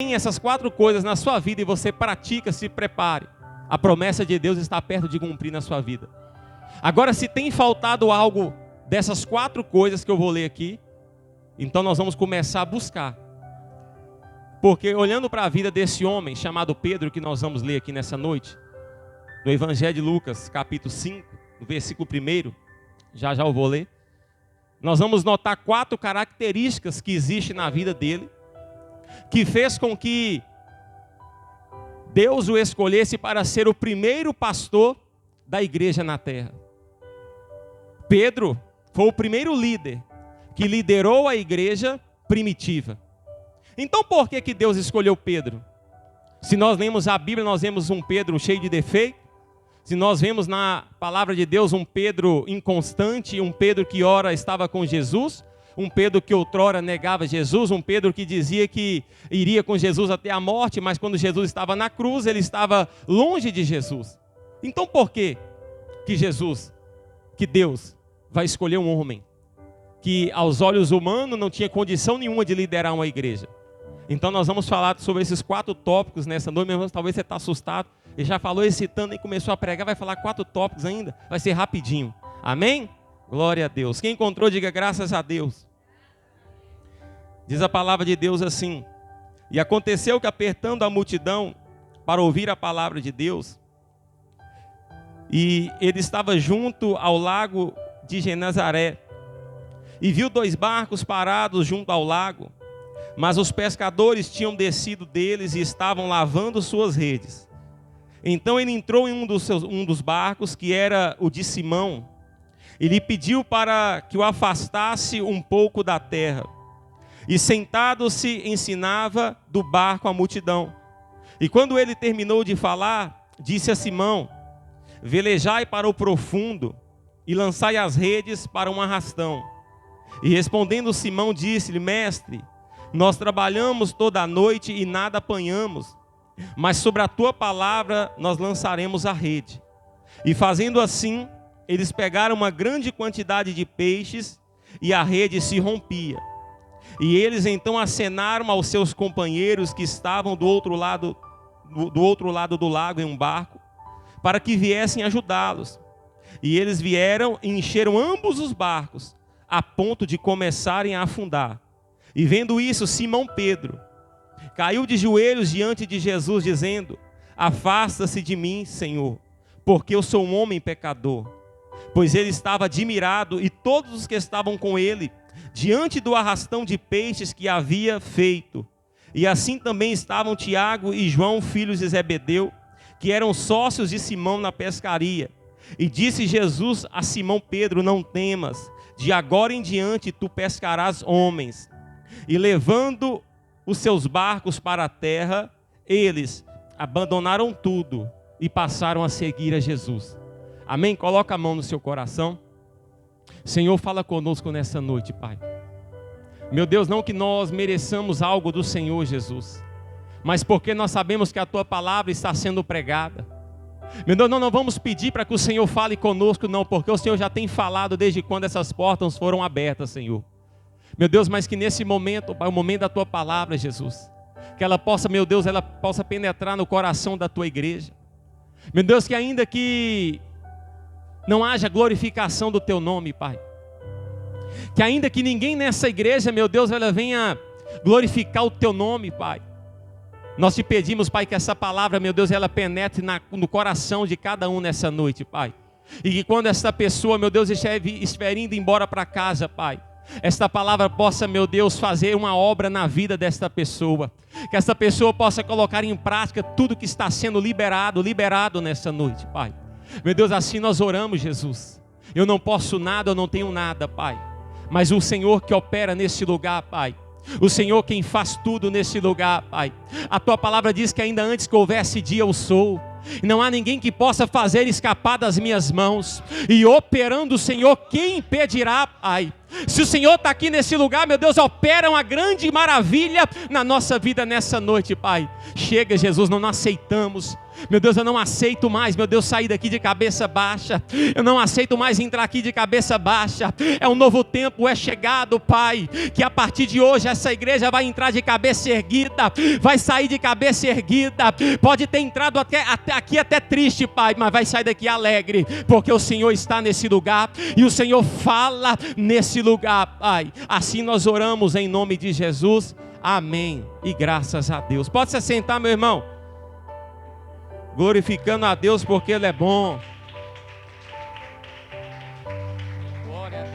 tem essas 4 coisas na sua vida e você pratica, se prepare. A promessa de Deus está perto de cumprir na sua vida. Agora, se tem faltado algo dessas 4 coisas que eu vou ler aqui, então nós vamos começar a buscar. Porque olhando para a vida desse homem chamado Pedro, que nós vamos ler aqui nessa noite, no Evangelho de Lucas, capítulo 5, no versículo 1, já eu vou ler, nós vamos notar 4 características que existem na vida dele, que fez com que Deus o escolhesse para ser o primeiro pastor da igreja na terra. Pedro foi o primeiro líder que liderou a igreja primitiva. Então por que Deus escolheu Pedro? Se nós lemos a Bíblia, nós vemos um Pedro cheio de defeito. Se nós vemos na palavra de Deus um Pedro inconstante, um Pedro que ora estava com Jesus, um Pedro que outrora negava Jesus, um Pedro que dizia que iria com Jesus até a morte, mas quando Jesus estava na cruz, ele estava longe de Jesus. Então por que Deus vai escolher um homem que aos olhos humanos não tinha condição nenhuma de liderar uma igreja? Então nós vamos falar sobre esses 4 tópicos nessa noite. Meu irmão, talvez você está assustado, ele já falou excitando e começou a pregar, vai falar 4 tópicos ainda, vai ser rapidinho, amém? Glória a Deus. Quem encontrou, diga graças a Deus. Diz a palavra de Deus assim: e aconteceu que, apertando a multidão para ouvir a palavra de Deus, e ele estava junto ao lago de Genezaré, e viu 2 barcos parados junto ao lago, mas os pescadores tinham descido deles e estavam lavando suas redes. Então ele entrou em um dos barcos, que era o de Simão, e lhe pediu para que o afastasse um pouco da terra. E sentado-se ensinava do barco a multidão. E quando ele terminou de falar, disse a Simão: velejai para o profundo e lançai as redes para um arrastão. E respondendo Simão, disse-lhe: mestre, nós trabalhamos toda a noite e nada apanhamos, mas sobre a tua palavra nós lançaremos a rede. E fazendo assim, eles pegaram uma grande quantidade de peixes e a rede se rompia. E eles então acenaram aos seus companheiros que estavam do outro lado do lago em um barco, para que viessem ajudá-los. E eles vieram e encheram ambos os barcos, a ponto de começarem a afundar. E vendo isso, Simão Pedro caiu de joelhos diante de Jesus, dizendo: afasta-se de mim, Senhor, porque eu sou um homem pecador. Pois ele estava admirado, e todos os que estavam com ele, diante do arrastão de peixes que havia feito. E assim também estavam Tiago e João, filhos de Zebedeu, que eram sócios de Simão na pescaria. E disse Jesus a Simão Pedro: não temas, de agora em diante tu pescarás homens. E levando os seus barcos para a terra, eles abandonaram tudo e passaram a seguir a Jesus. Amém? Coloca a mão no seu coração. Senhor, fala conosco nessa noite, Pai. Meu Deus, não que nós mereçamos algo do Senhor Jesus, mas porque nós sabemos que a Tua palavra está sendo pregada. Meu Deus, não vamos pedir para que o Senhor fale conosco, não, porque o Senhor já tem falado desde quando essas portas foram abertas, Senhor. Meu Deus, mas que nesse momento, Pai, o momento da Tua palavra, Jesus, que ela possa, meu Deus, ela possa penetrar no coração da Tua igreja. Meu Deus, que ainda que não haja glorificação do Teu nome, Pai, que ainda que ninguém nessa igreja, meu Deus, ela venha glorificar o Teu nome, Pai, nós te pedimos, Pai, que essa palavra, meu Deus, ela penetre no coração de cada um nessa noite, Pai, e que quando essa pessoa, meu Deus, estiver indo embora para casa, Pai, esta palavra possa, meu Deus, fazer uma obra na vida desta pessoa, que essa pessoa possa colocar em prática tudo que está sendo liberado nessa noite, Pai. Meu Deus, assim nós oramos, Jesus. Eu não posso nada, eu não tenho nada, Pai, mas o Senhor que opera nesse lugar, Pai, o Senhor quem faz tudo nesse lugar, Pai. A Tua palavra diz que ainda antes que houvesse dia eu sou, não há ninguém que possa fazer escapar das minhas mãos. E operando o Senhor, quem impedirá, Pai? Se o Senhor está aqui nesse lugar, meu Deus, opera uma grande maravilha na nossa vida nessa noite, Pai. Chega, Jesus, não aceitamos. Meu Deus, eu não aceito mais, meu Deus, sair daqui de cabeça baixa. Eu não aceito mais entrar aqui de cabeça baixa. É um novo tempo, é chegado, Pai. Que a partir de hoje essa igreja vai entrar de cabeça erguida, vai sair de cabeça erguida. Pode ter entrado aqui até triste, Pai, mas vai sair daqui alegre, porque o Senhor está nesse lugar e o Senhor fala nesse lugar, Pai. Assim nós oramos em nome de Jesus. Amém. E graças a Deus. Pode se assentar, meu irmão. Glorificando a Deus porque Ele é bom. Glória a Deus.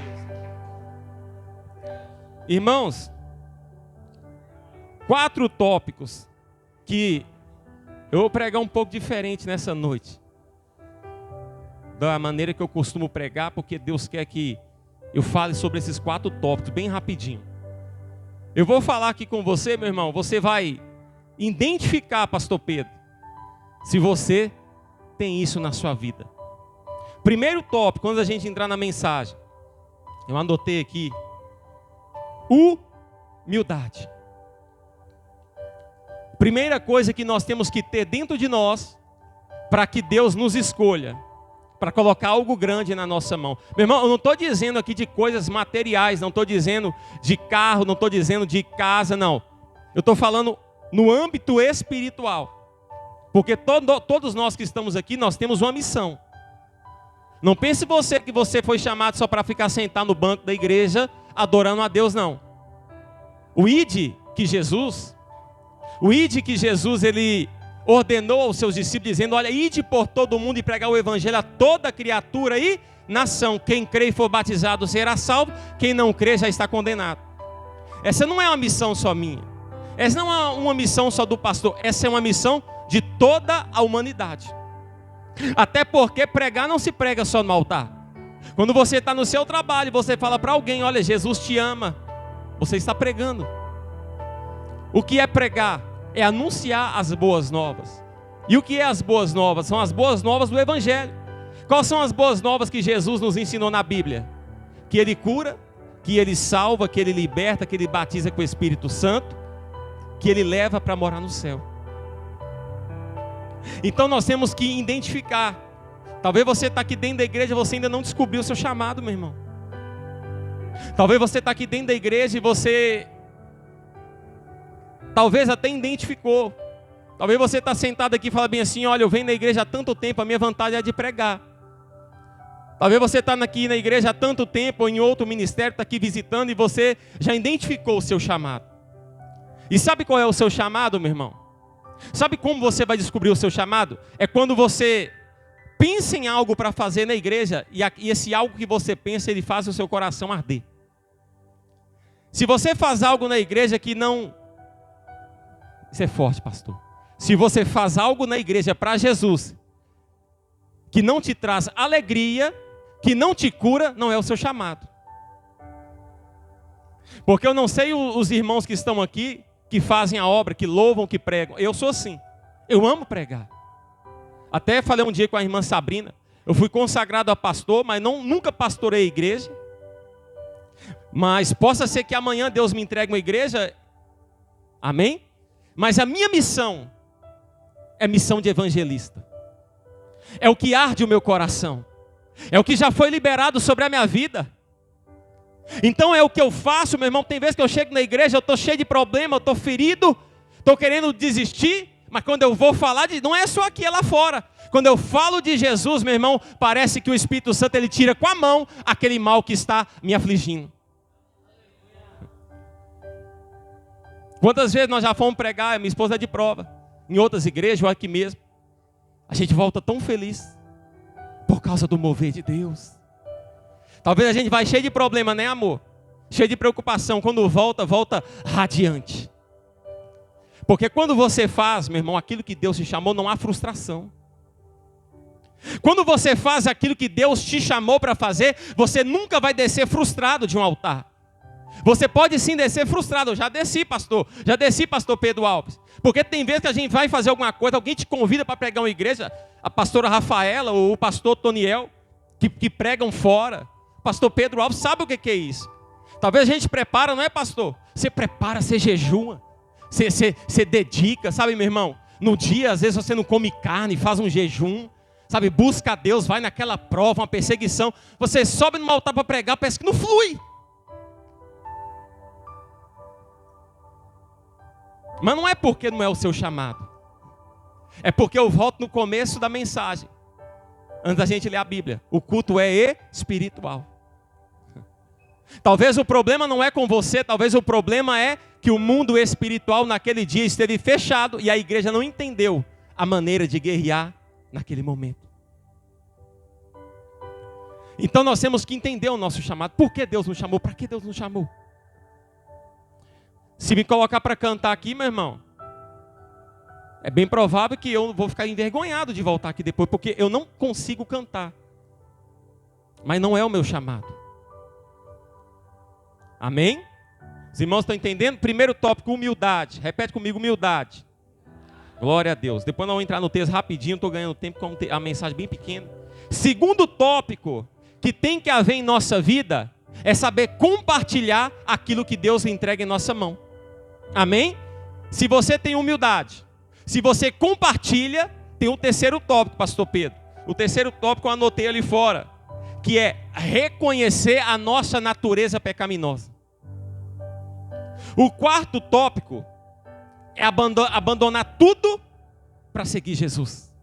Irmãos, 4 tópicos que eu vou pregar um pouco diferente nessa noite, da maneira que eu costumo pregar, porque Deus quer que eu fale sobre esses 4 tópicos bem rapidinho. Eu vou falar aqui com você, meu irmão. Você vai identificar, pastor Pedro, se você tem isso na sua vida. Primeiro tópico, quando a gente entrar na mensagem, eu anotei aqui: humildade. Primeira coisa que nós temos que ter dentro de nós, para que Deus nos escolha, para colocar algo grande na nossa mão. Meu irmão, eu não estou dizendo aqui de coisas materiais, não estou dizendo de carro, não estou dizendo de casa, não. Eu estou falando no âmbito espiritual. Porque todos nós que estamos aqui, nós temos uma missão. Não pense você que você foi chamado só para ficar sentado no banco da igreja, adorando a Deus, não. O id que Jesus, ele ordenou aos seus discípulos, dizendo: olha, ide por todo mundo e pregar o evangelho a toda criatura e nação. Quem crê e for batizado será salvo, quem não crê já está condenado. Essa não é uma missão só minha. Essa não é uma missão só do pastor. Essa é uma missão de toda a humanidade. Até porque pregar não se prega só no altar. Quando você está no seu trabalho, você fala para alguém: olha, Jesus te ama. Você está pregando. O que é pregar? É anunciar as boas novas. E o que é as boas novas? São as boas novas do evangelho. Quais são as boas novas que Jesus nos ensinou na Bíblia? Que Ele cura, que Ele salva, que Ele liberta, que Ele batiza com o Espírito Santo, que Ele leva para morar no céu. Então nós temos que identificar. Talvez você está aqui dentro da igreja e você ainda não descobriu o seu chamado, meu irmão. Talvez você está aqui dentro da igreja e você talvez até identificou. Talvez você está sentado aqui e fala bem assim: olha, eu venho na igreja há tanto tempo, a minha vontade é de pregar. Talvez você está aqui na igreja há tanto tempo, ou em outro ministério, está aqui visitando, e você já identificou o seu chamado. E sabe qual é o seu chamado, meu irmão? Sabe como você vai descobrir o seu chamado? É quando você pensa em algo para fazer na igreja, e esse algo que você pensa, ele faz o seu coração arder. Se você faz algo na igreja que não... Isso é forte, pastor. Se você faz algo na igreja para Jesus, que não te traz alegria, que não te cura, não é o seu chamado. Porque eu não sei os irmãos que estão aqui, que fazem a obra, que louvam, que pregam. Eu sou assim. Eu amo pregar. Até falei um dia com a irmã Sabrina. Eu fui consagrado a pastor, mas nunca pastorei a igreja. Mas possa ser que amanhã Deus me entregue uma igreja. Amém? Mas a minha missão é missão de evangelista. É o que arde o meu coração. É o que já foi liberado sobre a minha vida. Então é o que eu faço, meu irmão. Tem vezes que eu chego na igreja, eu estou cheio de problema, eu estou ferido, estou querendo desistir. Mas quando eu vou falar, não é só aqui, é lá fora. Quando eu falo de Jesus, meu irmão, parece que o Espírito Santo ele tira com a mão aquele mal que está me afligindo. Quantas vezes nós já fomos pregar, minha esposa é de prova, em outras igrejas ou aqui mesmo. A gente volta tão feliz por causa do mover de Deus. Talvez a gente vai cheio de problema, né, amor? Cheio de preocupação. Quando volta radiante. Porque quando você faz, meu irmão, aquilo que Deus te chamou, não há frustração. Quando você faz aquilo que Deus te chamou para fazer, você nunca vai descer frustrado de um altar. Você pode sim descer frustrado. Eu já desci, pastor. Já desci, pastor Pedro Alves. Porque tem vezes que a gente vai fazer alguma coisa, alguém te convida para pregar uma igreja, a pastora Rafaela ou o pastor Toniel, que pregam fora. Pastor Pedro Alves sabe o que é isso. Talvez a gente prepara, não é, pastor? Você prepara, você jejua, você dedica, sabe, meu irmão? No dia, às vezes você não come carne, faz um jejum, sabe? Busca a Deus, vai naquela prova, uma perseguição. Você sobe no altar para pregar, parece que não flui. Mas não é porque não é o seu chamado. É porque eu volto no começo da mensagem. Antes da gente ler a Bíblia. O culto é espiritual. Talvez o problema não é com você. Talvez o problema é que o mundo espiritual naquele dia esteve fechado. E a igreja não entendeu a maneira de guerrear naquele momento. Então nós temos que entender o nosso chamado. Por que Deus nos chamou? Para que Deus nos chamou? Se me colocar para cantar aqui, meu irmão, é bem provável que eu vou ficar envergonhado de voltar aqui depois, porque eu não consigo cantar. Mas não é o meu chamado. Amém? Os irmãos estão entendendo? Primeiro tópico, humildade. Repete comigo, humildade. Glória a Deus. Depois nós vamos entrar no texto rapidinho, estou ganhando tempo com a mensagem bem pequena. Segundo tópico que tem que haver em nossa vida é saber compartilhar aquilo que Deus entrega em nossa mão. Amém? Se você tem humildade, se você compartilha, tem um terceiro tópico, pastor Pedro. O terceiro tópico eu anotei ali fora, que é reconhecer a nossa natureza pecaminosa. O quarto tópico é abandonar tudo para seguir Jesus.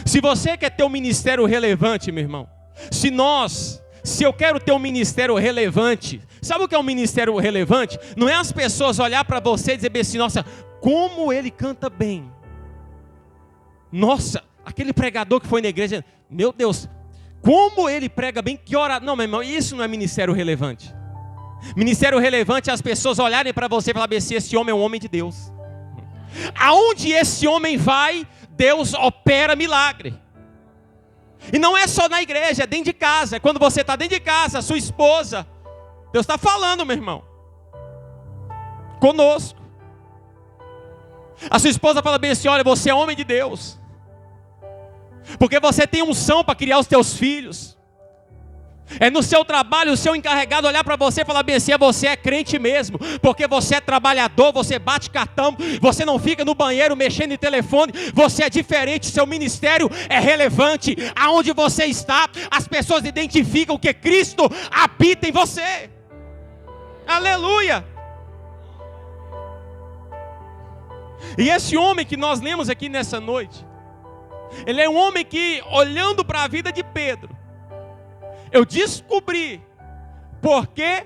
Se você quer ter um ministério relevante, meu irmão, se eu quero ter um ministério relevante, sabe o que é um ministério relevante? Não é as pessoas olhar para você e dizer assim, nossa, como ele canta bem. Nossa, aquele pregador que foi na igreja, meu Deus, como ele prega bem, que hora... Não, meu irmão, isso não é ministério relevante. Ministério relevante é as pessoas olharem para você e falarem assim, esse homem é um homem de Deus. Aonde esse homem vai, Deus opera milagre. E não é só na igreja, é dentro de casa. É quando você está dentro de casa, a sua esposa. Deus está falando, meu irmão. Conosco. A sua esposa fala bem assim, olha, você é homem de Deus. Porque você tem unção para criar os teus filhos. É no seu trabalho, o seu encarregado olhar para você e falar bem assim, você é crente mesmo, porque você é trabalhador, você bate cartão, você não fica no banheiro mexendo em telefone, você é diferente, seu ministério é relevante, aonde você está, as pessoas identificam que Cristo habita em você. Aleluia! E esse homem que nós lemos aqui nessa noite, ele é um homem que, olhando para a vida de Pedro, eu descobri por que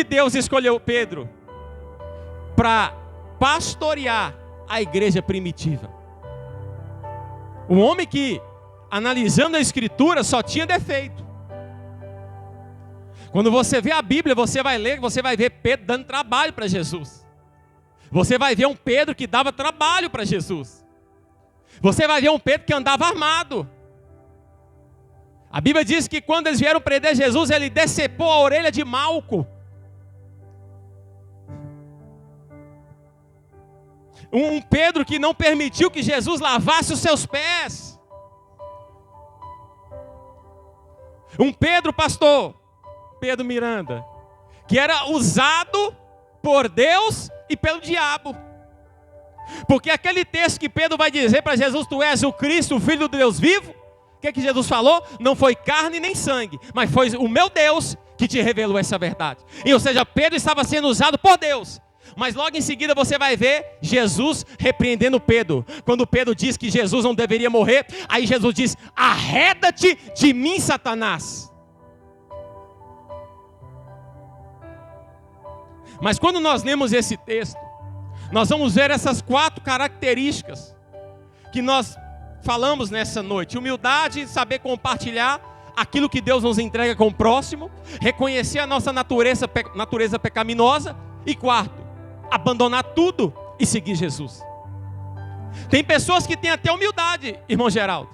Deus escolheu Pedro para pastorear a igreja primitiva. Um homem que, analisando a escritura, só tinha defeito. Quando você vê a Bíblia, você vai ler, você vai ver Pedro dando trabalho para Jesus. Você vai ver um Pedro que dava trabalho para Jesus. Você vai ver um Pedro que andava armado. A Bíblia diz que quando eles vieram prender Jesus, ele decepou a orelha de Malco. Um Pedro que não permitiu que Jesus lavasse os seus pés. Um Pedro, pastor Pedro Miranda, que era usado por Deus e pelo diabo. Porque aquele texto que Pedro vai dizer para Jesus, tu és o Cristo, o Filho do Deus vivo. O que Jesus falou? Não foi carne nem sangue, mas foi o meu Deus que te revelou essa verdade. E, ou seja, Pedro estava sendo usado por Deus. Mas logo em seguida você vai ver Jesus repreendendo Pedro. Quando Pedro diz que Jesus não deveria morrer, aí Jesus diz, arreda-te de mim, Satanás. Mas quando nós lemos esse texto, nós vamos ver essas 4 características que nós falamos nessa noite. Humildade, saber compartilhar aquilo que Deus nos entrega com o próximo. Reconhecer a nossa natureza pecaminosa. E 4, abandonar tudo e seguir Jesus. Tem pessoas que têm até humildade, irmão Geraldo.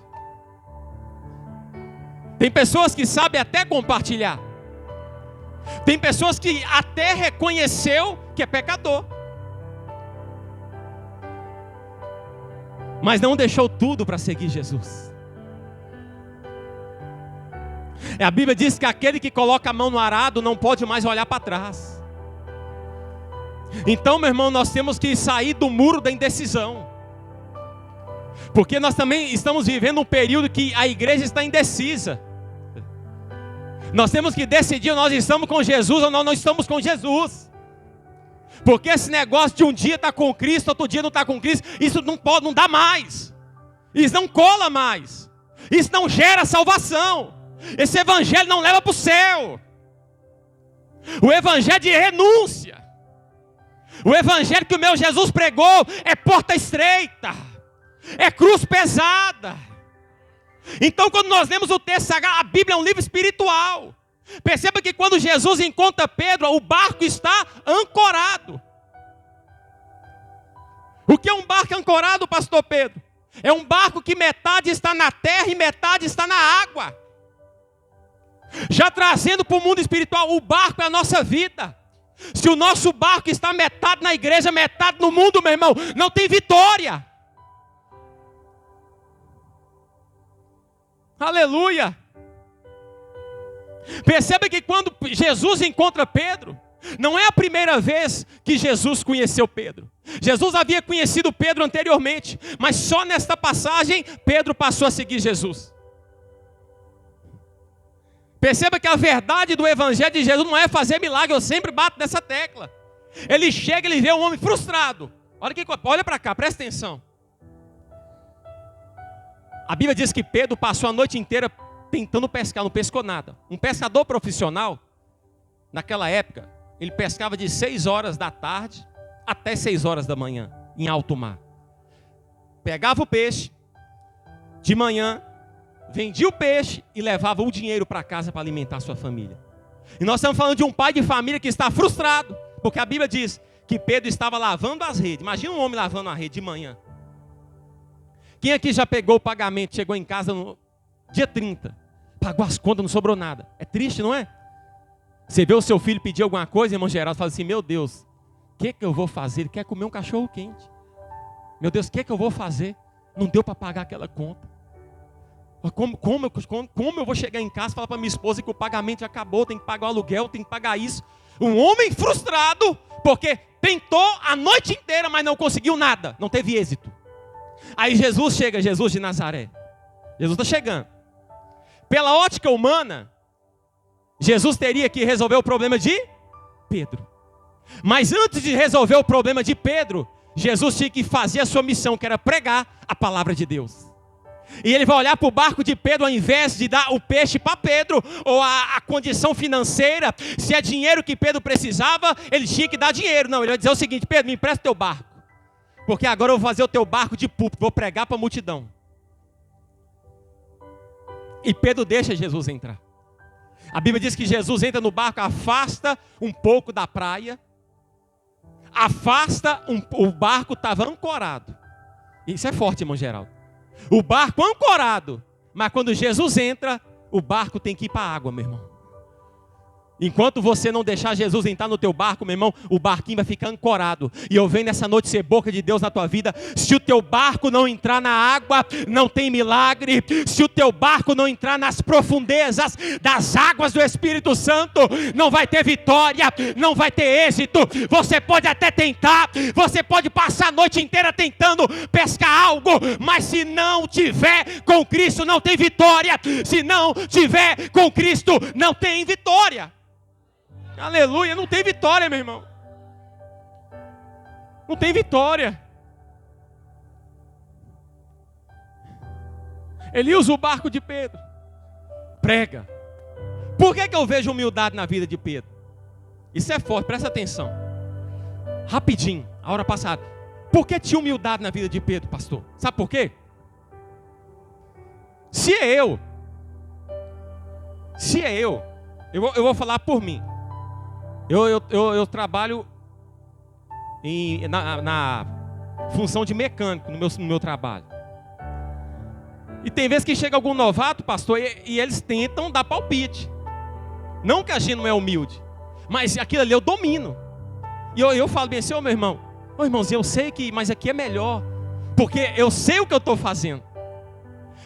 Tem pessoas que sabem até compartilhar. Tem pessoas que até reconheceu que é pecador, mas não deixou tudo para seguir Jesus. A Bíblia diz que aquele que coloca a mão no arado não pode mais olhar para trás. Então, meu irmão, nós temos que sair do muro da indecisão, porque nós também estamos vivendo um período que a igreja está indecisa. Nós temos que decidir: nós estamos com Jesus ou nós não estamos com Jesus. Porque esse negócio de um dia estar com Cristo, outro dia não estar com Cristo, isso não pode, não dá mais. Isso não cola mais. Isso não gera salvação. Esse evangelho não leva para o céu. O evangelho de renúncia, o evangelho que o meu Jesus pregou, é porta estreita, é cruz pesada. Então, quando nós lemos o texto sagrado, a Bíblia é um livro espiritual. Perceba que quando Jesus encontra Pedro, o barco está ancorado. O que é um barco ancorado, pastor Pedro? É um barco que metade está na terra e metade está na água. Já trazendo para o mundo espiritual, o barco é a nossa vida. Se o nosso barco está metade na igreja, metade no mundo, meu irmão, não tem vitória. Aleluia. Perceba que quando Jesus encontra Pedro, não é a primeira vez que Jesus conheceu Pedro. Jesus havia conhecido Pedro anteriormente, mas só nesta passagem Pedro passou a seguir Jesus. Perceba que a verdade do evangelho de Jesus não é fazer milagre. Eu sempre bato nessa tecla. Ele chega, ele vê um homem frustrado. Olha para cá, presta atenção. A Bíblia diz que Pedro passou a noite inteira tentando pescar, não pescou nada. Um pescador profissional, naquela época, ele pescava de 6 horas da tarde até 6 horas da manhã, em alto mar. Pegava o peixe, de manhã, vendia o peixe e levava o dinheiro para casa para alimentar a sua família. E nós estamos falando de um pai de família que está frustrado, porque a Bíblia diz que Pedro estava lavando as redes. Imagina um homem lavando a rede de manhã. Quem aqui já pegou o pagamento, chegou em casa no dia 30, pagou as contas, não sobrou nada? É triste, não é? Você vê o seu filho pedir alguma coisa, irmão Geraldo, fala assim: meu Deus, o que eu vou fazer? Ele quer comer um cachorro quente. Meu Deus, o que eu vou fazer? Não deu para pagar aquela conta. Como eu vou chegar em casa e falar para minha esposa que o pagamento já acabou, tem que pagar o aluguel, tem que pagar isso? Um homem frustrado, porque tentou a noite inteira, mas não conseguiu nada, não teve êxito. Aí Jesus chega, Jesus de Nazaré. Jesus está chegando. Pela ótica humana, Jesus teria que resolver o problema de Pedro. Mas antes de resolver o problema de Pedro, Jesus tinha que fazer a sua missão, que era pregar a palavra de Deus. E ele vai olhar para o barco de Pedro, ao invés de dar o peixe para Pedro, ou a condição financeira, se é dinheiro que Pedro precisava, ele tinha que dar dinheiro. Não, ele vai dizer o seguinte: Pedro, me empresta teu barco, porque agora eu vou fazer o teu barco de púlpito, vou pregar para a multidão. E Pedro deixa Jesus entrar. A Bíblia diz que Jesus entra no barco, afasta um pouco da praia, o barco estava ancorado. Isso é forte, irmão Geraldo. O barco ancorado, mas quando Jesus entra, o barco tem que ir para a água, meu irmão. Enquanto você não deixar Jesus entrar no teu barco, meu irmão, o barquinho vai ficar ancorado. E eu venho nessa noite ser boca de Deus na tua vida. Se o teu barco não entrar na água, não tem milagre. Se o teu barco não entrar nas profundezas das águas do Espírito Santo, não vai ter vitória, não vai ter êxito. Você pode até tentar, você pode passar a noite inteira tentando pescar algo, mas se não tiver com Cristo, não tem vitória. Se não tiver com Cristo, não tem vitória. Aleluia, não tem vitória, meu irmão. Não tem vitória. Ele usa o barco de Pedro, prega. Por que eu vejo humildade na vida de Pedro? Isso é forte, presta atenção. Rapidinho, a hora passada. Por que tinha humildade na vida de Pedro, pastor? Sabe por quê? Se é eu vou falar por mim. Eu trabalho na função de mecânico no meu trabalho. E tem vezes que chega algum novato, pastor, e eles tentam dar palpite. Não que a gente não é humilde, Mas aquilo ali eu domino. E eu falo bem assim, ô meu irmão, ô irmãozinho, eu sei que, mas aqui é melhor, porque eu sei o que eu estou fazendo.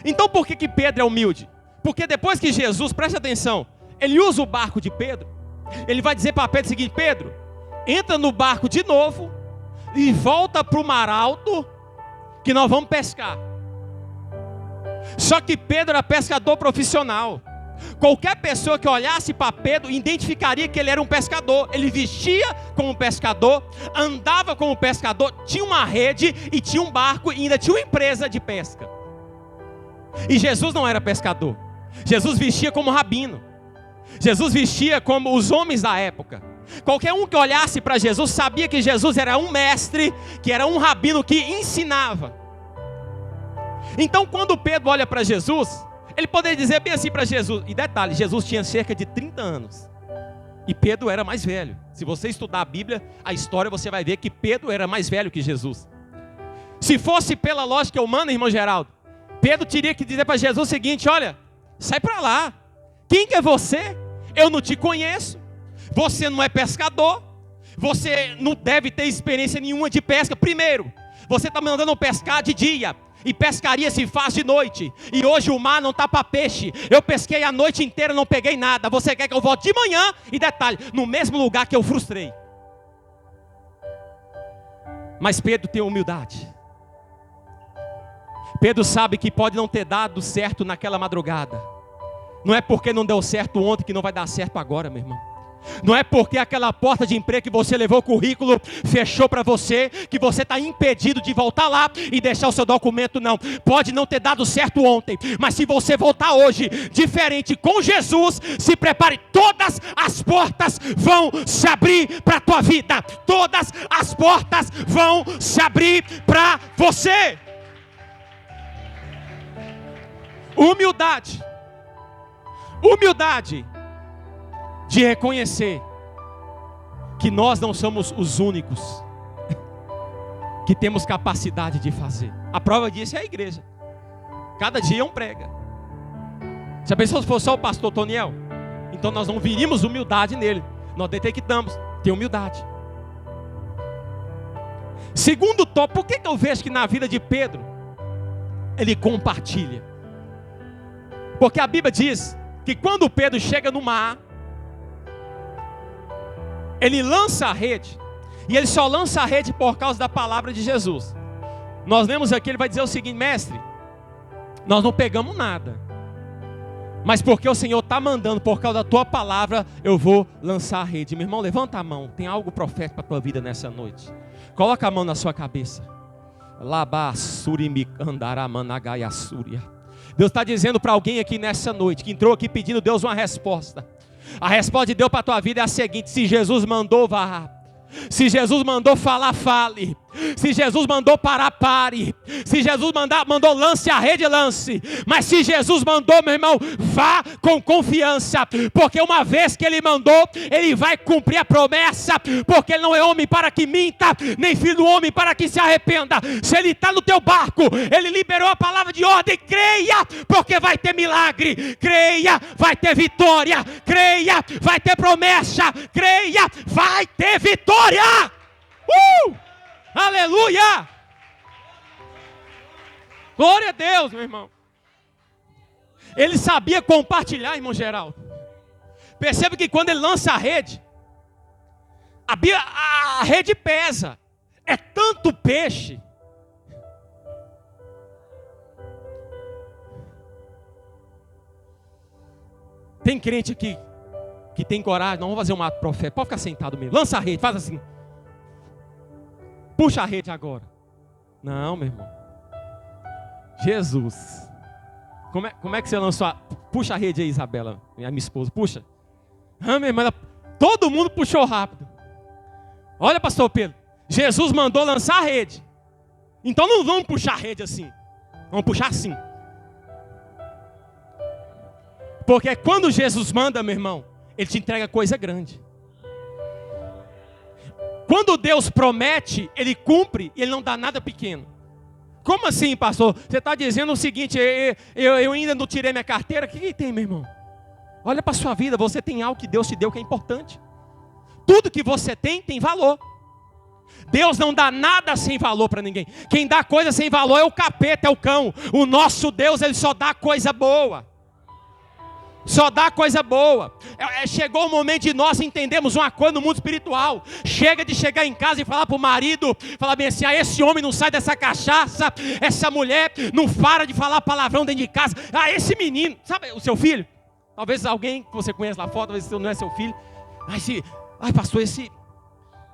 Então por que Pedro é humilde? Porque depois que Jesus, preste atenção, ele usa o barco de Pedro, ele vai dizer para Pedro o seguinte: Pedro, entra no barco de novo e volta para o mar alto, que nós vamos pescar. Só que Pedro era pescador profissional. Qualquer pessoa que olhasse para Pedro identificaria que ele era um pescador. Ele vestia como pescador, andava como pescador, tinha uma rede e tinha um barco e ainda tinha uma empresa de pesca. E Jesus não era pescador. Jesus vestia como rabino. Jesus vestia como os homens da época. Qualquer um que olhasse para Jesus sabia que Jesus era um mestre, que era um rabino que ensinava. Então quando Pedro olha para Jesus, ele poderia dizer bem assim para Jesus. E detalhe, Jesus tinha cerca de 30 anos. E Pedro era mais velho. Se você estudar a Bíblia, a história, você vai ver que Pedro era mais velho que Jesus. Se fosse pela lógica humana, irmão Geraldo, Pedro teria que dizer para Jesus o seguinte: olha, sai para lá. Quem que é você? Eu não te conheço. Você não é pescador. Você não deve ter experiência nenhuma de pesca. Primeiro, você está mandando pescar de dia. E pescaria se faz de noite. E hoje o mar não está para peixe. Eu pesquei a noite inteira, não peguei nada. Você quer que eu volte de manhã? E detalhe, no mesmo lugar que eu frustrei. Mas Pedro tem humildade. Pedro sabe que pode não ter dado certo naquela madrugada. Não é porque não deu certo ontem que não vai dar certo agora, meu irmão. Não é porque aquela porta de emprego que você levou o currículo fechou para você, que você está impedido de voltar lá e deixar o seu documento, não. Pode não ter dado certo ontem, mas se você voltar hoje diferente com Jesus, se prepare, todas as portas vão se abrir para a tua vida. Todas as portas vão se abrir para você. Humildade. Humildade de reconhecer que nós não somos os únicos que temos capacidade de fazer. A prova disso é a igreja. Cada dia um prega. Se a pessoa fosse só o pastor Toniel, então nós não viríamos humildade nele. Nós detectamos, tem humildade. Segundo tópico, por que eu vejo que na vida de Pedro ele compartilha? Porque a Bíblia diz que quando Pedro chega no mar, ele lança a rede, e ele só lança a rede por causa da palavra de Jesus. Nós lemos aqui, ele vai dizer o seguinte: mestre, nós não pegamos nada, mas porque o Senhor está mandando, por causa da tua palavra, eu vou lançar a rede. Meu irmão, levanta a mão, tem algo profético para a tua vida nessa noite. Coloca a mão na sua cabeça. Deus está dizendo para alguém aqui nessa noite, que entrou aqui pedindo a Deus uma resposta. A resposta de Deus para a tua vida é a seguinte: se Jesus mandou, vá. Se Jesus mandou falar, fale. Se Jesus mandou parar, pare. Se Jesus mandou lance a rede, lance. Mas se Jesus mandou, meu irmão, vá com confiança. Porque uma vez que Ele mandou, Ele vai cumprir a promessa. Porque Ele não é homem para que minta, nem filho do homem para que se arrependa. Se Ele está no teu barco, Ele liberou a palavra de ordem. Creia, porque vai ter milagre. Creia, vai ter vitória. Creia, vai ter promessa. Creia, vai ter vitória. Aleluia! Glória a Deus, meu irmão. Ele sabia compartilhar, irmão Geraldo. Perceba que quando ele lança a rede, a rede pesa. É tanto peixe. Tem crente aqui que tem coragem, não vamos fazer um ato profético, pode ficar sentado mesmo. Lança a rede, faz assim. Puxa a rede agora. Não, meu irmão. Jesus. Como é que você lançou a... Puxa a rede aí, Isabela, minha esposa, puxa. Meu irmão, todo mundo puxou rápido. Olha, pastor Pedro, Jesus mandou lançar a rede. Então não vamos puxar a rede assim. Vamos puxar assim. Porque quando Jesus manda, meu irmão, Ele te entrega coisa grande. Quando Deus promete, Ele cumpre e Ele não dá nada pequeno. Como assim, pastor? Você está dizendo o seguinte: eu ainda não tirei minha carteira. O que tem, meu irmão? Olha para a sua vida, você tem algo que Deus te deu que é importante. tudo que você tem valor. Deus não dá nada sem valor para ninguém. Quem dá coisa sem valor é o capeta, é o cão. O nosso Deus, Ele só dá coisa boa. Só dá coisa boa. Chegou o momento de nós entendermos uma coisa no mundo espiritual. Chega de chegar em casa e falar para o marido, falar bem assim: esse homem não sai dessa cachaça, essa mulher não para de falar palavrão dentro de casa, esse menino, sabe o seu filho? Talvez alguém que você conhece lá fora, talvez não é seu filho. Pastor,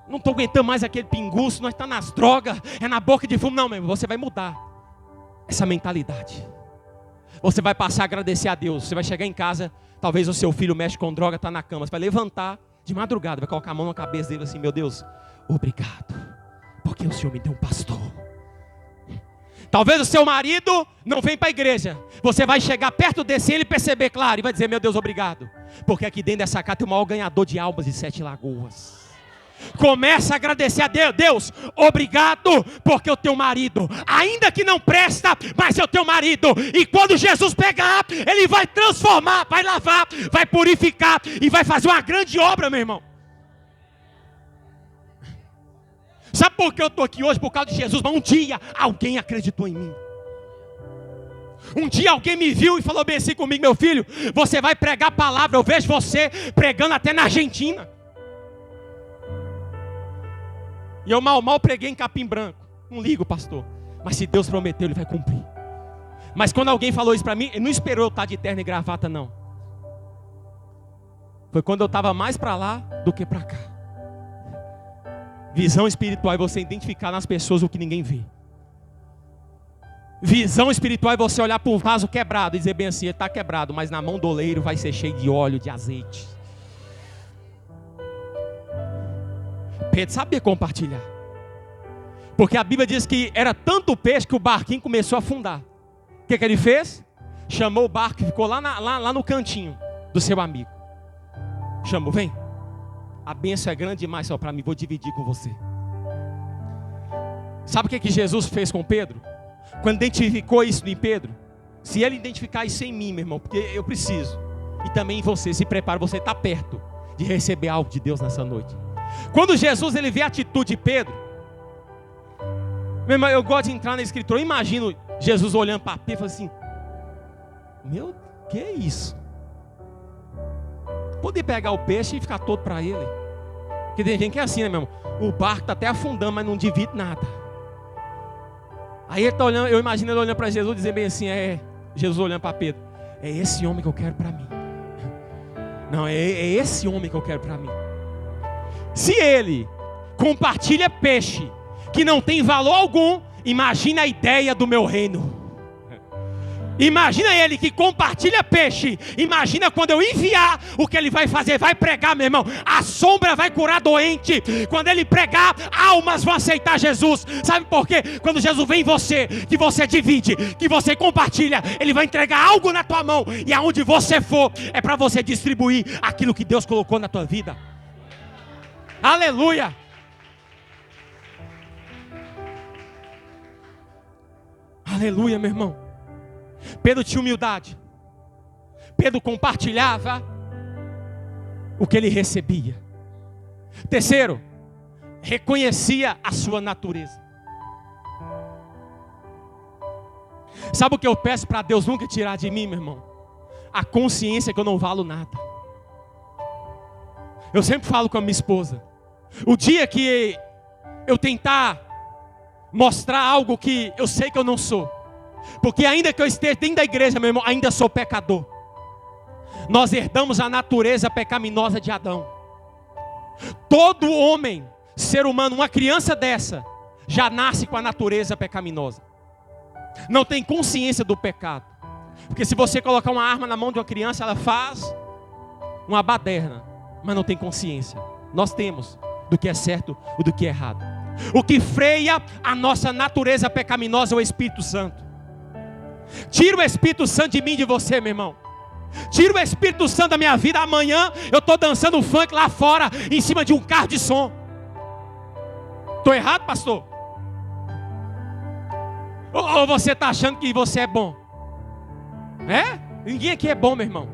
não estou aguentando mais aquele pinguço, nós estamos nas drogas, é na boca de fumo. Não, meu irmão, você vai mudar essa mentalidade. Você vai passar a agradecer a Deus. Você vai chegar em casa, talvez o seu filho mexe com droga, está na cama. Você vai levantar de madrugada, vai colocar a mão na cabeça dele assim: meu Deus, obrigado, porque o Senhor me deu um pastor. Talvez o seu marido não venha para a igreja. Você vai chegar perto desse e ele perceber, claro, e vai dizer: meu Deus, obrigado, porque aqui dentro dessa casa tem o maior ganhador de almas de 7 lagoas. Começa a agradecer a Deus. Deus, obrigado, porque eu tenho marido, ainda que não presta, mas eu tenho marido. E quando Jesus pegar, Ele vai transformar, vai lavar, vai purificar e vai fazer uma grande obra, meu irmão. Sabe por que eu estou aqui hoje? Por causa de Jesus. Mas um dia alguém acreditou em mim. Um dia alguém me viu e falou bem assim comigo: meu filho, você vai pregar a palavra. Eu vejo você pregando até na Argentina. E eu mal preguei em Capim Branco. Não ligo, pastor. Mas se Deus prometeu, Ele vai cumprir. Mas quando alguém falou isso para mim, Ele não esperou eu estar de terno e gravata, não. Foi quando eu estava mais para lá do que para cá. Visão espiritual é você identificar nas pessoas o que ninguém vê. Visão espiritual é você olhar para um vaso quebrado e dizer bem assim: ele está quebrado, mas na mão do oleiro vai ser cheio de óleo, de azeite. Pedro sabia compartilhar, porque a Bíblia diz que era tanto peixe que o barquinho começou a afundar. O que ele fez? Chamou o barco e ficou lá no cantinho do seu amigo. Chamou: vem, a bênção é grande demais só para mim, vou dividir com você. Sabe o que Jesus fez com Pedro? Quando identificou isso em Pedro, se ele identificar isso em mim, meu irmão, porque eu preciso, e também em você, se prepara, você está perto de receber algo de Deus nessa noite. Quando Jesus ele vê a atitude de Pedro, meu irmão, eu gosto de entrar na escritura. Eu imagino Jesus olhando para Pedro e falando assim: meu, que é isso? Poder pegar o peixe e ficar todo para ele. Porque tem gente que é assim, né, meu irmão? O barco está até afundando, mas não divide nada. Aí ele está olhando, eu imagino ele olhando para Jesus e dizendo bem assim: Jesus olhando para Pedro: é esse homem que eu quero para mim. Não, é esse homem que eu quero para mim. Se ele compartilha peixe que não tem valor algum, imagina a ideia do meu reino. Imagina ele que compartilha peixe. Imagina quando eu enviar, o que ele vai fazer? Vai pregar, meu irmão. A sombra vai curar doente. Quando ele pregar, almas vão aceitar Jesus. Sabe por quê? Quando Jesus vem em você, que você divide, que você compartilha, Ele vai entregar algo na tua mão. E aonde você for, é para você distribuir aquilo que Deus colocou na tua vida. Aleluia. Aleluia, meu irmão. Pedro tinha humildade. Pedro compartilhava o que ele recebia. Terceiro, reconhecia a sua natureza. Sabe o que eu peço para Deus nunca tirar de mim, meu irmão? A consciência que eu não valo nada. Eu sempre falo com a minha esposa: o dia que eu tentar mostrar algo que eu sei que eu não sou, porque ainda que eu esteja dentro da igreja, meu irmão, ainda sou pecador. Nós herdamos a natureza pecaminosa de Adão. Todo homem, ser humano, uma criança dessa, já nasce com a natureza pecaminosa. Não tem consciência do pecado. Porque se você colocar uma arma na mão de uma criança, ela faz uma baderna, mas não tem consciência. Nós temos do que é certo e do que é errado. O que freia a nossa natureza pecaminosa é o Espírito Santo. Tira o Espírito Santo de mim e de você, meu irmão. Tira o Espírito Santo da minha vida. Amanhã eu estou dançando funk lá fora, em cima de um carro de som. Estou errado, pastor? Ou você está achando que você é bom? Ninguém aqui é bom, meu irmão.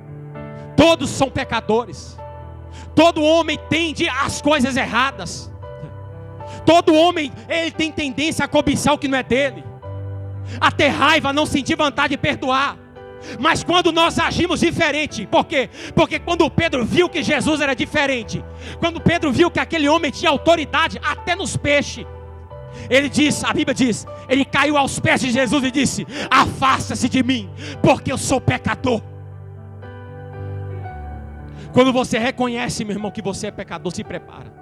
Todos são pecadores. Todo homem tende às coisas erradas. Todo homem, ele tem tendência a cobiçar o que não é dele, a ter raiva, a não sentir vontade de perdoar. Mas quando nós agimos diferente, por quê? Porque quando Pedro viu que Jesus era diferente, quando Pedro viu que aquele homem tinha autoridade até nos peixes, ele diz, a Bíblia diz, ele caiu aos pés de Jesus e disse: afasta-se de mim, porque eu sou pecador. Quando você reconhece, meu irmão, que você é pecador, se prepara.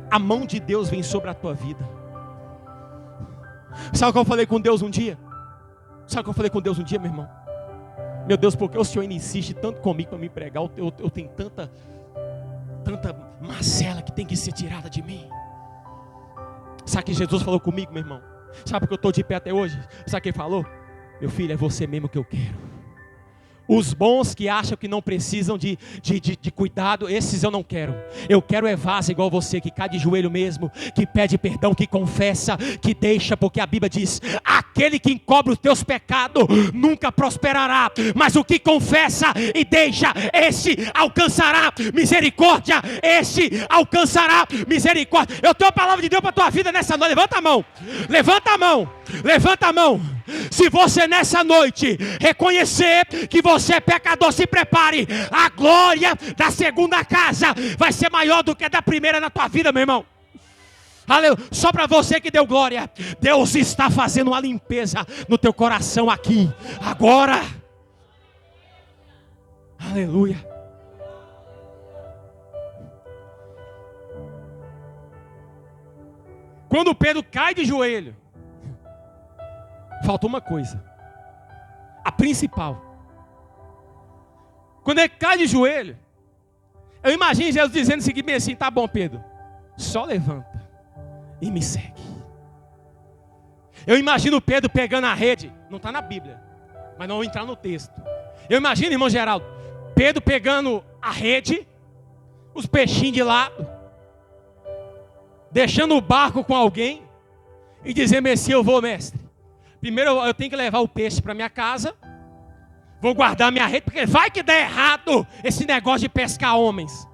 A mão de Deus vem sobre a tua vida. Sabe o que eu falei com Deus um dia? Sabe o que eu falei com Deus um dia, meu irmão? Meu Deus, porque o Senhor insiste tanto comigo para me pregar? Eu tenho tanta macela que tem que ser tirada de mim. Sabe o que Jesus falou comigo, meu irmão? Sabe porque eu estou de pé até hoje? Sabe o que ele falou? Meu filho, é você mesmo que eu quero. Os bons que acham que não precisam de cuidado, esses eu não quero. Eu quero é vaso igual você, que cai de joelho mesmo, que pede perdão, que confessa, que deixa, porque a Bíblia diz: aquele que encobre os teus pecados nunca prosperará, mas o que confessa e deixa, esse alcançará misericórdia. Esse alcançará misericórdia. Eu tenho a palavra de Deus para a tua vida nessa noite. Levanta a mão, levanta a mão, levanta a mão. Se você nessa noite reconhecer que você é pecador, se prepare. A glória da segunda casa vai ser maior do que a da primeira na tua vida, meu irmão. Aleluia. Só para você que deu glória, Deus está fazendo uma limpeza no teu coração aqui, agora. Aleluia. Quando Pedro cai de joelho, faltou uma coisa, a principal. Quando ele cai de joelho, eu imagino Jesus dizendo o seguinte, bem assim: tá bom, Pedro, só levanta e me segue. Eu imagino Pedro pegando a rede, não está na Bíblia, mas não vou entrar no texto. Eu imagino, irmão Geraldo, Pedro pegando a rede, os peixinhos de lado, deixando o barco com alguém e dizendo assim: eu vou, mestre. Primeiro eu tenho que levar o peixe para minha casa, vou guardar minha rede, porque vai que der errado esse negócio de pescar homens.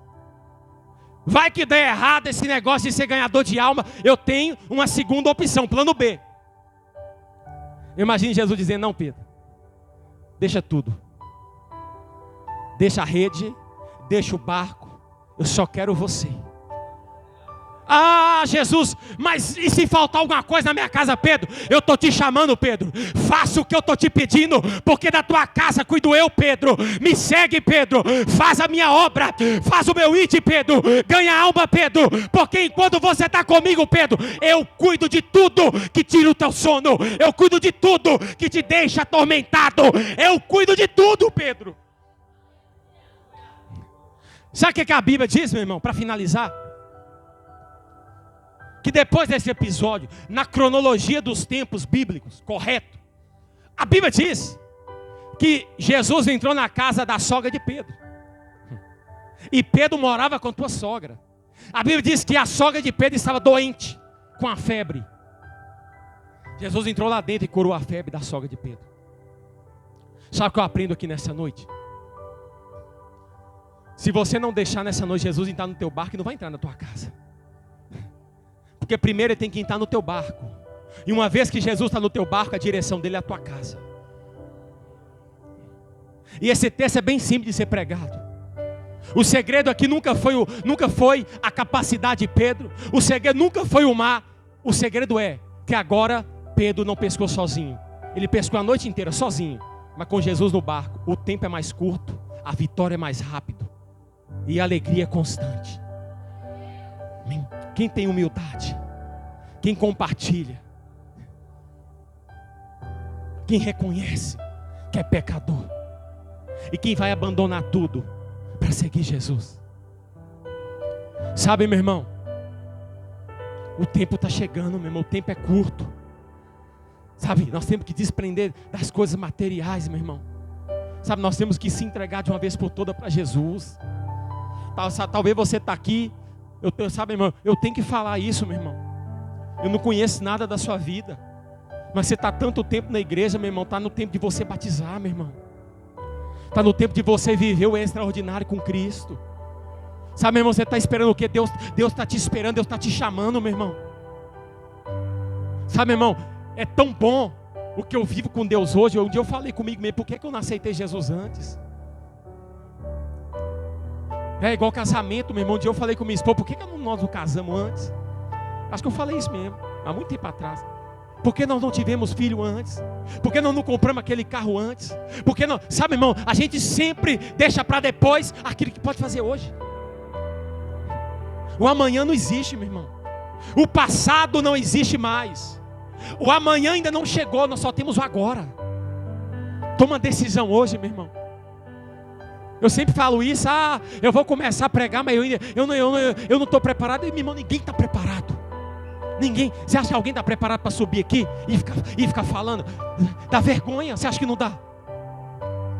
Vai que der errado esse negócio de ser ganhador de alma. Eu tenho uma segunda opção, plano B. Eu imagino Jesus dizendo: não, Pedro, deixa tudo. Deixa a rede, deixa o barco, eu só quero você. Ah, Jesus, mas e se faltar alguma coisa na minha casa, Pedro? Eu estou te chamando, Pedro. Faça o que eu estou te pedindo, porque da tua casa cuido eu, Pedro. Me segue, Pedro. Faz a minha obra, faz o meu id, Pedro. Ganha alma, Pedro. Porque enquanto você está comigo, Pedro, eu cuido de tudo que tira o teu sono. Eu cuido de tudo que te deixa atormentado. Eu cuido de tudo, Pedro. Sabe o que a Bíblia diz, meu irmão, para finalizar? Que depois desse episódio, na cronologia dos tempos bíblicos, correto, a Bíblia diz que Jesus entrou na casa da sogra de Pedro, e Pedro morava com a tua sogra. A Bíblia diz que a sogra de Pedro estava doente, com a febre. Jesus entrou lá dentro e curou a febre da sogra de Pedro. Sabe o que eu aprendo aqui nessa noite? Se você não deixar nessa noite Jesus entrar no teu barco, ele não vai entrar na tua casa. Porque primeiro ele tem que entrar no teu barco. E uma vez que Jesus está no teu barco, a direção dele é a tua casa. E esse texto é bem simples de ser pregado. O segredo aqui nunca foi a capacidade de Pedro. O segredo nunca foi o mar. O segredo é que agora Pedro não pescou sozinho. Ele pescou a noite inteira sozinho. Mas com Jesus no barco, o tempo é mais curto, a vitória é mais rápido e a alegria é constante. Quem tem humildade, quem compartilha, quem reconhece que é pecador e quem vai abandonar tudo para seguir Jesus. Sabe, meu irmão, o tempo está chegando, meu irmão, o tempo é curto. Sabe, nós temos que desprender das coisas materiais, meu irmão. Sabe, nós temos que se entregar de uma vez por todas para Jesus. Talvez você está aqui. Sabe, irmão, eu tenho que falar isso, meu irmão. Eu não conheço nada da sua vida, mas você está tanto tempo na igreja, meu irmão. Está no tempo de você batizar, meu irmão. Está no tempo de você viver o extraordinário com Cristo. Sabe, meu irmão, você está esperando o quê? Deus está te esperando, Deus está te chamando, meu irmão. Sabe, meu irmão, é tão bom o que eu vivo com Deus hoje. Um dia eu falei comigo mesmo, por que eu não aceitei Jesus antes? É igual casamento, meu irmão. Um dia eu falei com minha esposa, por que nós não casamos antes? Acho que eu falei isso mesmo, há muito tempo atrás. Por que nós não tivemos filho antes? Por que nós não compramos aquele carro antes? Por que não? Sabe, irmão, a gente sempre deixa para depois aquilo que pode fazer hoje. O amanhã não existe, meu irmão. O passado não existe mais. O amanhã ainda não chegou, nós só temos o agora. Toma decisão hoje, meu irmão. Eu sempre falo isso, eu vou começar a pregar, mas eu não estou preparado. E, meu irmão, ninguém está preparado. Ninguém. Você acha que alguém está preparado para subir aqui e ficar falando? Dá vergonha, você acha que não dá?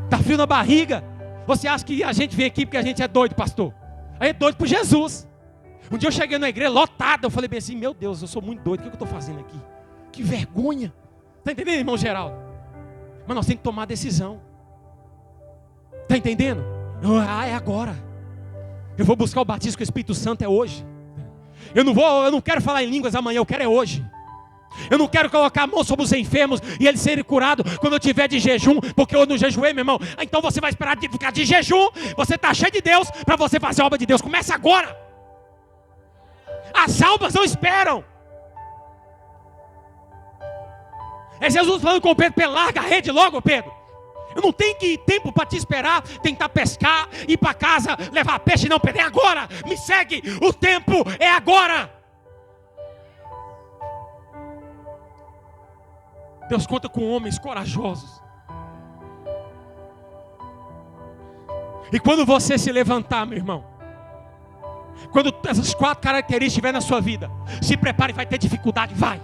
Dá frio na barriga. Você acha que a gente vem aqui porque a gente é doido, pastor? A gente é doido por Jesus. Um dia eu cheguei na igreja lotada, eu falei bem assim, meu Deus, eu sou muito doido, o que eu estou fazendo aqui? Que vergonha. Está entendendo, irmão Geraldo? Mas nós temos que tomar decisão. Está entendendo? É agora. Eu vou buscar o batismo com o Espírito Santo, é hoje. Eu não quero falar em línguas amanhã, eu quero é hoje. Eu não quero colocar a mão sobre os enfermos e eles serem curados quando eu estiver de jejum, porque eu não jejuei, meu irmão. Então você vai esperar de ficar de jejum, você está cheio de Deus, para você fazer a obra de Deus. Começa agora. As almas não esperam. É Jesus falando com Pedro, larga a rede logo, Pedro. Eu não tenho tempo para te esperar, tentar pescar, ir para casa, levar peixe, não, Pedro, é agora. Me segue, o tempo é agora. Deus conta com homens corajosos. E quando você se levantar, meu irmão, quando essas 4 características estiverem na sua vida, se prepare, vai ter dificuldade, vai.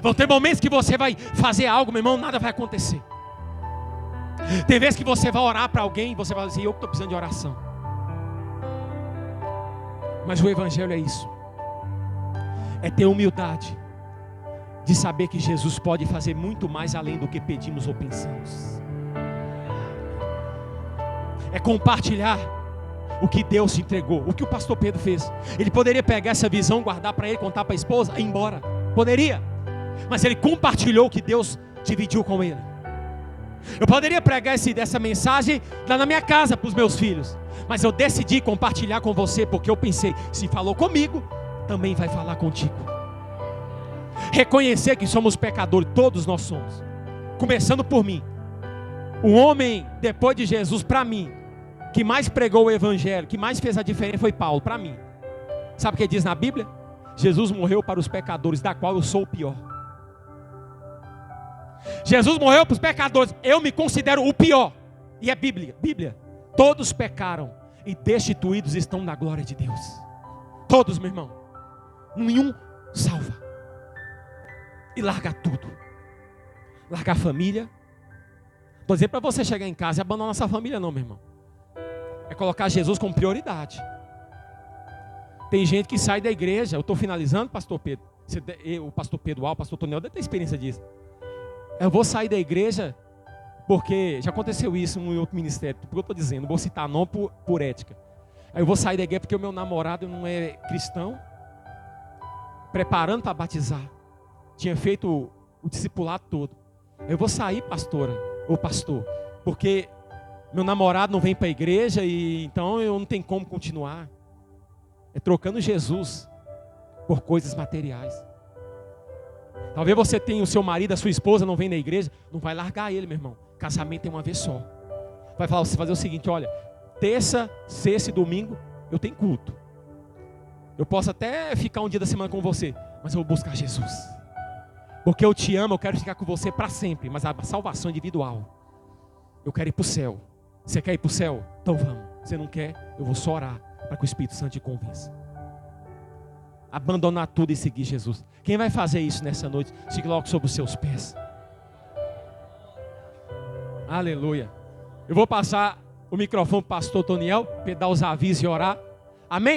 Vão ter momentos que você vai fazer algo, meu irmão, nada vai acontecer. Tem vezes que você vai orar para alguém e você vai dizer, eu que estou precisando de oração. Mas o evangelho é isso. É ter humildade de saber que Jesus pode fazer muito mais além do que pedimos ou pensamos. É compartilhar o que Deus entregou, o que o pastor Pedro fez. Ele poderia pegar essa visão, guardar para ele, contar para a esposa e ir embora. Poderia. Mas ele compartilhou o que Deus dividiu com ele. Eu poderia pregar essa mensagem lá na minha casa para os meus filhos, mas eu decidi compartilhar com você, porque eu pensei, se falou comigo, também vai falar contigo. Reconhecer que somos pecadores, todos nós somos, começando por mim. O homem depois de Jesus, para mim, que mais pregou o evangelho, que mais fez a diferença foi Paulo, para mim. Sabe o que diz na Bíblia? Jesus morreu para os pecadores, da qual eu sou o pior. Jesus morreu para os pecadores, eu me considero o pior. E é Bíblia. Todos pecaram e destituídos estão da glória de Deus. Todos, meu irmão. Nenhum salva. E larga tudo. Largar a família. Estou dizendo para você chegar em casa e abandonar essa família não, meu irmão. É colocar Jesus como prioridade. Tem gente que sai da igreja. Eu estou finalizando, pastor Pedro. O pastor Pedro, o pastor Tonel deve ter experiência disso. Eu vou sair da igreja porque já aconteceu isso em outro ministério. Porque eu estou dizendo, vou citar não por ética. Aí eu vou sair da igreja porque o meu namorado não é cristão, preparando para batizar. Tinha feito o discipulado todo. Eu vou sair, pastora ou pastor, porque meu namorado não vem para a igreja e então eu não tenho como continuar. É trocando Jesus por coisas materiais. Talvez você tenha o seu marido, a sua esposa não vem na igreja, não vai largar ele, meu irmão. Casamento é uma vez só. Vai fazer o seguinte, olha, terça, sexta e domingo eu tenho culto. Eu posso até ficar um dia da semana com você, mas eu vou buscar Jesus. Porque eu te amo, eu quero ficar com você para sempre, mas a salvação é individual. Eu quero ir para o céu. Você quer ir para o céu? Então vamos. Você não quer? Eu vou só orar para que o Espírito Santo te convença. Abandonar tudo e seguir Jesus. Quem vai fazer isso nessa noite? Se coloque sobre os seus pés. Aleluia. Eu vou passar o microfone para o pastor Toniel, para dar os avisos e orar. Amém?